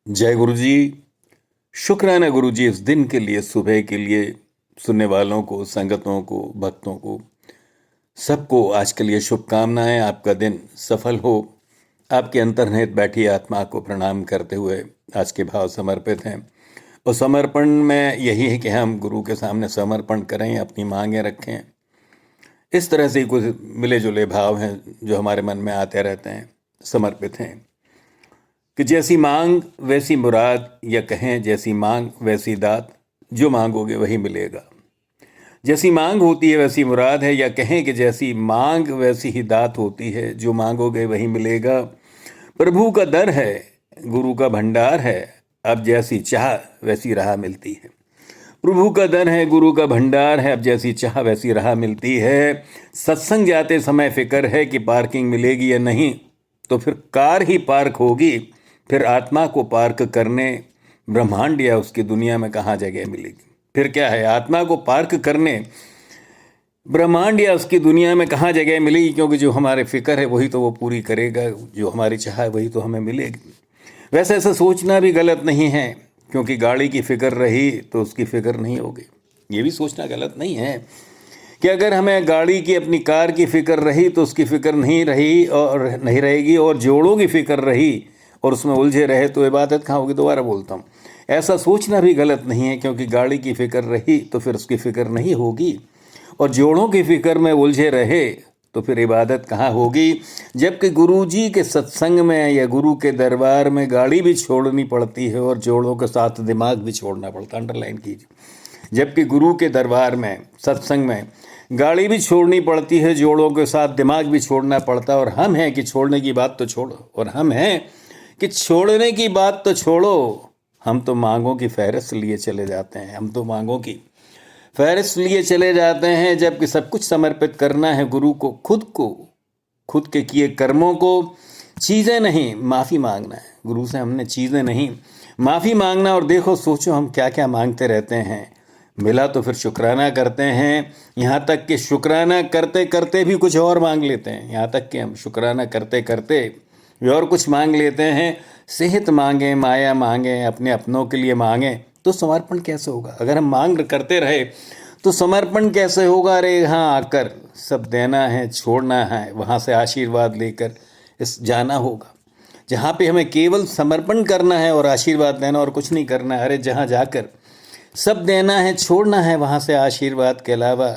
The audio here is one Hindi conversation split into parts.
जय गुरु जी। शुक्राना गुरु जी इस दिन के लिए, सुबह के लिए, सुनने वालों को, संगतों को, भक्तों को, सबको आज के लिए शुभकामनाएं। आपका दिन सफल हो। आपके अंतर्निहित बैठी आत्मा को प्रणाम करते हुए आज के भाव समर्पित हैं। और समर्पण में यही है कि हम गुरु के सामने समर्पण करें, अपनी मांगें रखें। इस तरह से कुछ मिले जुले भाव हैं जो हमारे मन में आते रहते हैं, समर्पित हैं कि जैसी मांग वैसी मुराद, या कहें जैसी मांग वैसी दात, जो मांगोगे वही मिलेगा। जैसी मांग होती है वैसी मुराद है, या कहें कि जैसी मांग वैसी ही दात होती है, जो मांगोगे वही मिलेगा। प्रभु का दर है, गुरु का भंडार है, अब जैसी चाह वैसी राह मिलती है। प्रभु का दर है, गुरु का भंडार है, अब जैसी चाह वैसी राह मिलती है। सत्संग जाते समय फिक्र है कि पार्किंग मिलेगी या नहीं, तो फिर कार ही पार्क होगी। फिर आत्मा को पार्क करने ब्रह्मांड या उसकी दुनिया में कहाँ जगह मिलेगी। फिर क्या है, आत्मा को पार्क करने ब्रह्मांड या उसकी दुनिया में कहाँ जगह मिलेगी, क्योंकि जो हमारे फिक्र है वही तो वो पूरी करेगा, जो हमारी चाह है वही तो हमें मिलेगी। वैसे ऐसा सोचना भी गलत नहीं है, क्योंकि गाड़ी की फिक्र रही तो उसकी फिक्र नहीं होगी। ये भी सोचना गलत नहीं है कि अगर हमें गाड़ी की, अपनी कार की फिक्र रही तो उसकी फिक्र नहीं रही और नहीं रहेगी, और जोड़ों की फिक्र रही और उसमें उलझे रहे तो इबादत कहाँ होगी। दोबारा बोलता हूँ, ऐसा सोचना भी गलत नहीं है, क्योंकि गाड़ी की फिक्र रही तो फिर उसकी फिक्र नहीं होगी, और जोड़ों की फिक्र में उलझे रहे तो फिर इबादत कहाँ होगी। जबकि गुरु जी के सत्संग में या गुरु के दरबार में गाड़ी भी छोड़नी पड़ती है और जोड़ों के साथ दिमाग भी छोड़ना पड़ता है। अंडरलाइन कीजिए, जबकि गुरु के दरबार में, सत्संग में गाड़ी भी छोड़नी पड़ती है, जोड़ों के साथ दिमाग भी छोड़ना पड़ता है। और हम हैं कि छोड़ने की बात तो छोड़ो, और हम हैं कि छोड़ने की बात तो छोड़ो, हम तो मांगों की फहरिस्त लिए चले जाते हैं। हम तो मांगों की फहरिस्त लिए चले जाते हैं, जबकि सब कुछ समर्पित करना है गुरु को, खुद के किए कर्मों को। चीज़ें नहीं, माफ़ी मांगना है गुरु से। हमने चीज़ें नहीं, माफ़ी मांगना। और देखो, सोचो हम क्या क्या मांगते रहते हैं। मिला तो फिर शुक्राना करते हैं, यहाँ तक कि शुक्राना करते करते भी कुछ और मांग लेते हैं। यहाँ तक कि हम शुक्राना करते करते भी और कुछ मांग लेते हैं। सेहत मांगें, माया मांगें, अपने अपनों के लिए मांगें, तो समर्पण कैसे होगा। अगर हम मांग करते रहे तो समर्पण कैसे होगा। अरे यहाँ आकर सब देना है, छोड़ना है, वहाँ से आशीर्वाद लेकर इस जाना होगा। जहाँ पे हमें केवल समर्पण करना है और आशीर्वाद देना, और कुछ नहीं करना है। अरे जहाँ जाकर सब देना है, छोड़ना है, वहाँ से आशीर्वाद के अलावा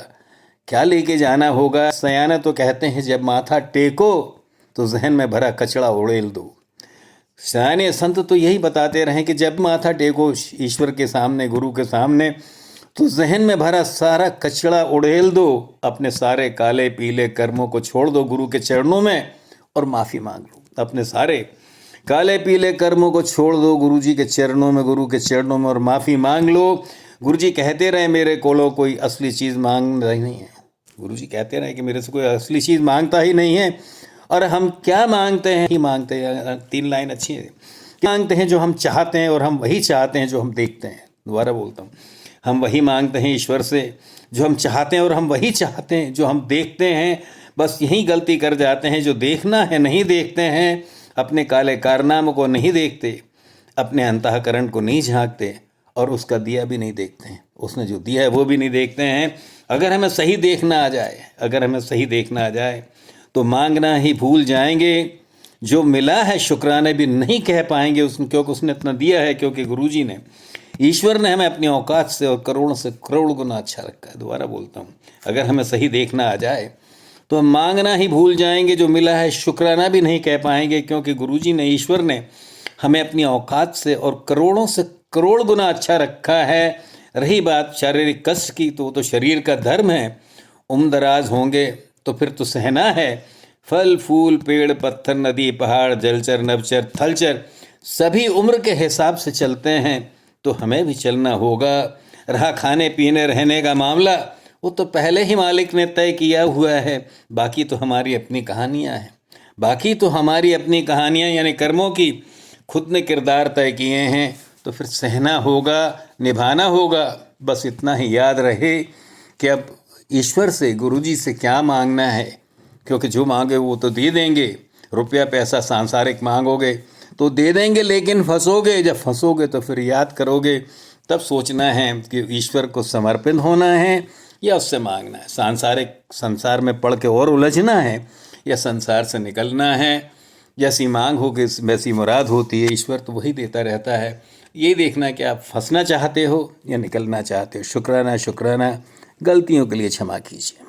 क्या लेके जाना होगा। सयाना तो कहते हैं, जब माथा टेको तो जहन में भरा कचड़ा उड़ेल दो। सयाने संत तो यही बताते रहे कि जब माथा टेको ईश्वर के सामने, गुरु के सामने, तो जहन में भरा सारा कचड़ा उड़ेल दो। अपने सारे काले पीले कर्मों को छोड़ दो गुरु के चरणों में और माफ़ी मांग लो। अपने सारे काले पीले कर्मों को छोड़ दो गुरु जी के चरणों में, गुरु के चरणों में, और माफ़ी मांग लो। गुरु जी कहते रहे, मेरे कोलों कोई असली चीज़ मांग रही नहीं है। गुरु जी कहते रहे कि मेरे से कोई असली चीज़ मांगता ही नहीं है। और हम क्या मांगते हैं ही मांगते हैं। 3 लाइन अच्छी है। क्या मांगते हैं जो हम चाहते हैं, और हम वही चाहते हैं जो हम देखते हैं। दोबारा बोलता हूँ, हम वही मांगते हैं ईश्वर से जो हम चाहते हैं, और हम वही चाहते हैं जो हम देखते हैं। बस यही गलती कर जाते हैं, जो देखना है नहीं देखते हैं, अपने काले कारनामों को नहीं देखते, अपने अंतःकरण को नहीं झांकते, और उसका दिया भी नहीं देखते हैं। उसने जो दिया है वो भी नहीं देखते हैं। अगर हमें सही देखना आ जाए, अगर हमें सही देखना आ जाए, तो मांगना ही भूल जाएंगे। जो मिला है शुक्राने भी नहीं कह पाएंगे, क्योंकि उसने इतना दिया है। क्योंकि गुरुजी ने, ईश्वर ने हमें अपनी औकात से और करोड़ से करोड़ गुना अच्छा रखा है। दोबारा बोलता हूँ, अगर हमें सही देखना आ जाए तो हम मांगना ही भूल जाएंगे। जो मिला है शुक्राना भी नहीं कह पाएंगे, क्योंकि गुरुजी ने, ईश्वर ने हमें अपनी औकात से और करोड़ों से करोड़ गुना अच्छा रखा है। रही बात शारीरिक कष्ट की, तो वो तो शरीर का धर्म है। उम्र-दराज होंगे तो फिर तो सहना है। फल फूल पेड़ पत्थर नदी पहाड़ जलचर नभचर थलचर सभी उम्र के हिसाब से चलते हैं, तो हमें भी चलना होगा। रहा खाने पीने रहने का मामला, वो तो पहले ही मालिक ने तय किया हुआ है। बाकी तो हमारी अपनी कहानियाँ हैं। बाकी तो हमारी अपनी कहानियाँ, यानी कर्मों की खुद ने किरदार तय किए हैं। तो फिर सहना होगा, निभाना होगा। बस इतना ही याद रहे कि अब ईश्वर से, गुरुजी से क्या मांगना है, क्योंकि जो मांगे वो तो दे देंगे। रुपया पैसा सांसारिक मांगोगे तो दे देंगे, लेकिन फंसोगे, जब फंसोगे तो फिर याद करोगे, तब सोचना है कि ईश्वर को समर्पित होना है या उससे मांगना है। संसार में पड़ के और उलझना है या संसार से निकलना है। जैसी मांग होगी वैसी मुराद होती है, ईश्वर तो वही देता रहता है। ये देखना कि आप फंसना चाहते हो या निकलना चाहते हो। शुक्राना शुक्राना, गलतियों के लिए क्षमा कीजिए।